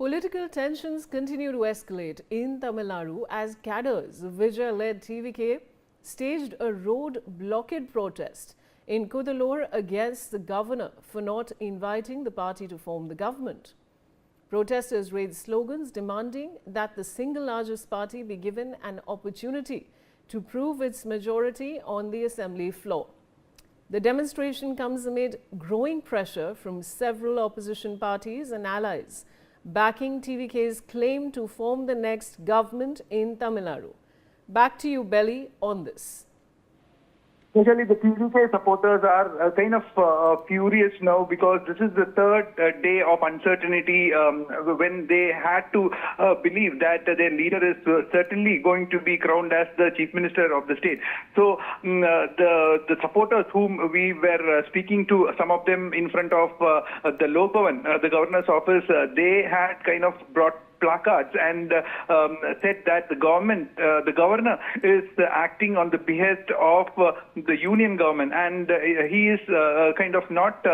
Political tensions continue to escalate in Tamil Nadu as cadres of Vijay-led TVK staged a road blockade protest in Kudalur against the governor for not inviting the party to form the government. Protesters raised slogans demanding that the single largest party be given an opportunity to prove its majority on the assembly floor. The demonstration comes amid growing pressure from several opposition parties and allies backing TVK's claim to form the next government in Tamil Nadu. Back to you, Belly, on this. Especially the TVK supporters are kind of furious now because this is the third day of uncertainty when they had to believe that their leader is certainly going to be crowned as the chief minister of the state. So the supporters whom we were speaking to, some of them in front of the Lok Bhavan, the governor's office, they had kind of brought placards and said that the governor is acting on the behest of the union government, and he is kind of not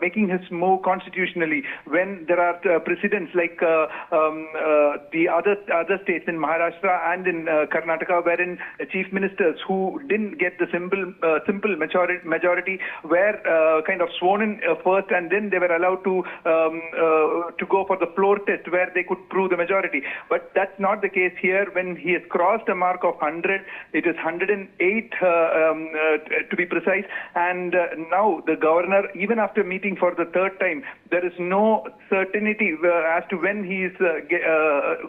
making his move constitutionally when there are precedents like the other states in Maharashtra and in Karnataka, wherein chief ministers who didn't get the simple majority were kind of sworn in first, and then they were allowed to go for the floor test where they could prove the majority. But that's not the case here. When he has crossed a mark of 100, it is 108 to be precise, and now the governor, even after meeting for the third time, there is no certainty as to when he is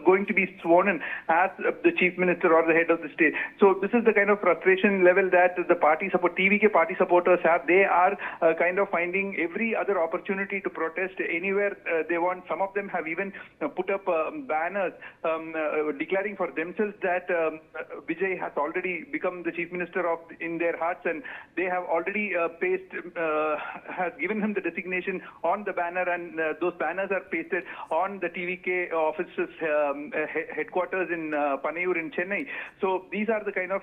going to be sworn in as the chief minister or the head of the state. So this is the kind of frustration level that the TVK party supporters have. They are kind of finding every other opportunity to protest anywhere they want. Some of them have even put up banners declaring for themselves that Vijay has already become the chief minister in their hearts, and they have already has given him the designation on the banner, and those banners are pasted on the TVK offices headquarters in Panayur in Chennai. So these are the kind of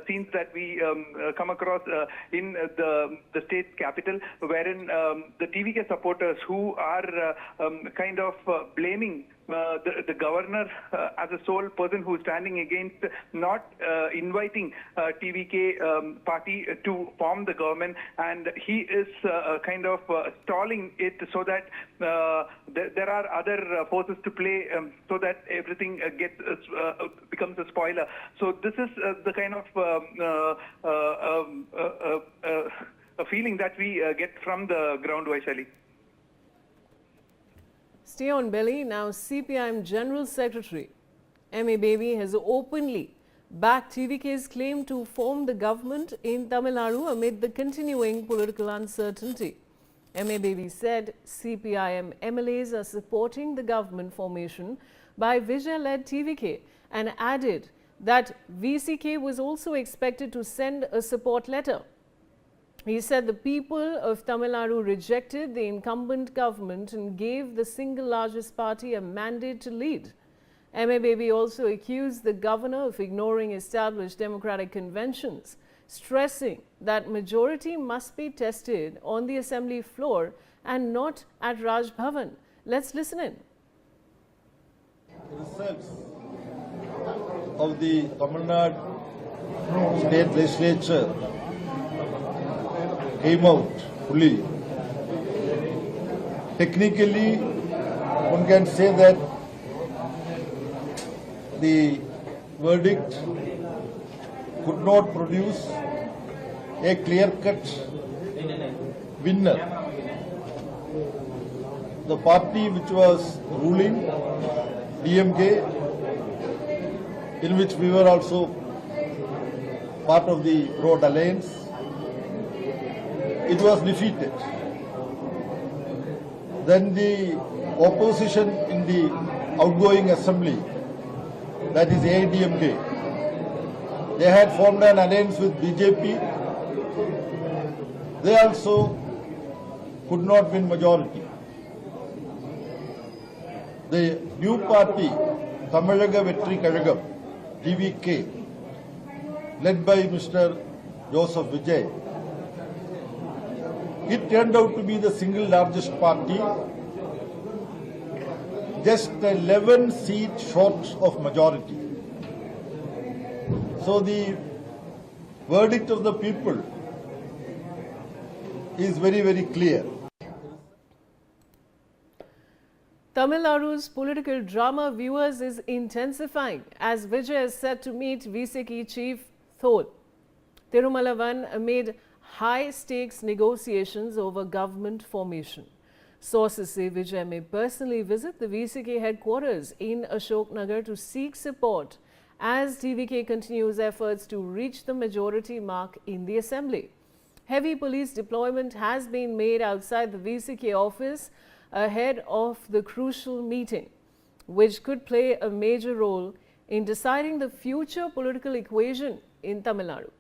scenes that we come across in the state capital, wherein the TVK supporters who are kind of blaming the governor as a sole person who is standing against not inviting TVK party to form the government, and he is kind of stalling it so that there are other forces to play so that everything becomes a spoiler. So this is the kind of a feeling that we get from the ground, Vaishali. Stay on, Belly. Now, CPIM General Secretary M.A. Baby has openly backed TVK's claim to form the government in Tamil Nadu amid the continuing political uncertainty. M.A. Baby said CPIM MLAs are supporting the government formation by Vijay-led TVK and added that VCK was also expected to send a support letter. He said the people of Tamil Nadu rejected the incumbent government and gave the single largest party a mandate to lead. M.A. Baby also accused the governor of ignoring established democratic conventions, stressing that majority must be tested on the assembly floor and not at Raj Bhavan. Let's listen in. Results of the Tamil Nadu state legislature came out fully. Technically, one can say that the verdict could not produce a clear-cut winner. The party which was ruling, DMK, in which we were also part of the Road Alliance, it was defeated. Then the opposition in the outgoing assembly, that is AIDMK, they had formed an alliance with BJP. They also could not win majority. The new party, Tamizhaga Vetri Kazhagam, TVK, led by Mr. Joseph Vijay, it turned out to be the single largest party just 11 seats short of majority. So the verdict of the people is very, very clear. Tamil Nadu's political drama, viewers, is intensifying as Vijay is set to meet VCK chief Thol. Tirumala amid high-stakes negotiations over government formation. Sources say Vijay may personally visit the VCK headquarters in Ashoknagar to seek support as TVK continues efforts to reach the majority mark in the assembly. Heavy police deployment has been made outside the VCK office ahead of the crucial meeting, which could play a major role in deciding the future political equation in Tamil Nadu.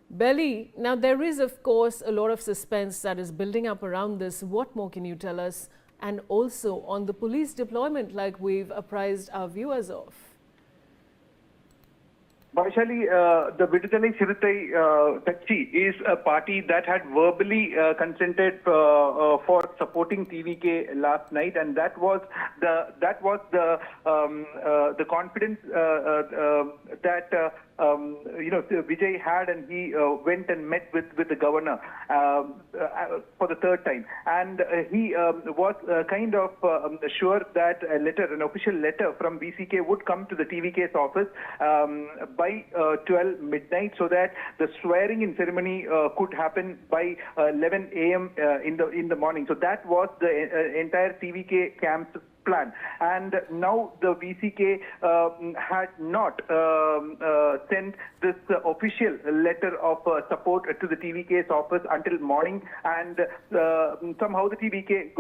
Belly, now there is of course a lot of suspense that is building up around this. What more can you tell us? And also on the police deployment like we've apprised our viewers of. Vaishali, the Viduthalai Chiruttai Kachi is a party that had verbally consented for supporting TVK last night, and that was the confidence that Vijay had, and he went and met with the governor for the third time, and he was kind of sure that an official letter from VCK would come to the TVK's office by 12 midnight, so that the swearing-in ceremony could happen by 11 a.m. in the morning. So that was the entire TVK camp's plan, and now the VCK had not sent this official letter of support to the TVK's office until morning, and somehow the TVK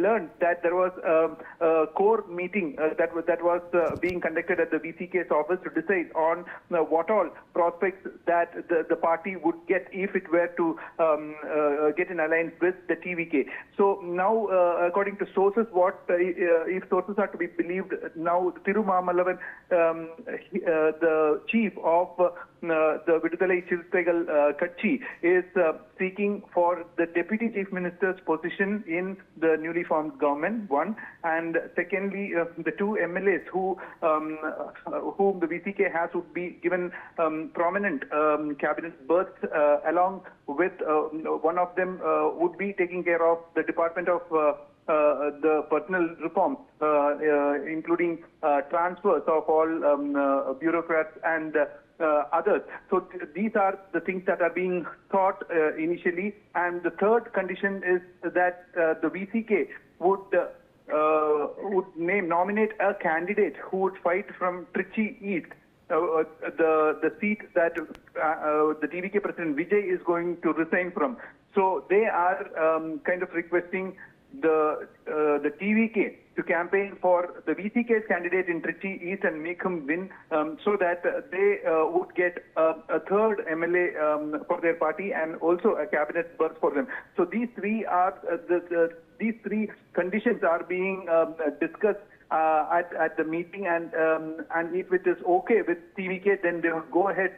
learned that there was a core meeting that was being conducted at the VCK's office to decide on what all prospects that the party would get if it were to get an alliance with the TVK. So now, according to sources, if sources are to be believed, now Tirumalavan, the chief of the Viduthalai Chiruttai Kachi, is seeking for the deputy chief minister's position in the newly formed government, one, and secondly, the two MLAs whom the VCK has would be given prominent cabinet berths, along with one of them would be taking care of the Department of the personal reforms, including transfers of all bureaucrats and others. So these are the things that are being thought initially. And the third condition is that the VCK would nominate a candidate who would fight from Trichy East, the seat that the TVK President Vijay is going to resign from. So they are kind of requesting the TVK to campaign for the VCK's candidate in Trichy East and make him win, so that they would get a third MLA for their party and also a cabinet berth for them. So these three are these three conditions are being discussed at the meeting, and if it is okay with TVK, then they will go ahead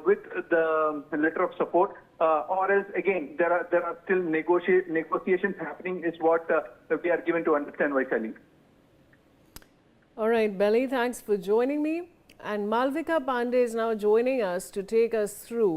with the letter of support, or else again there are still negotiations happening, is what we are given to understand, Vaishali. All right, Belly, thanks for joining me. And Malvika Pandey is now joining us to take us through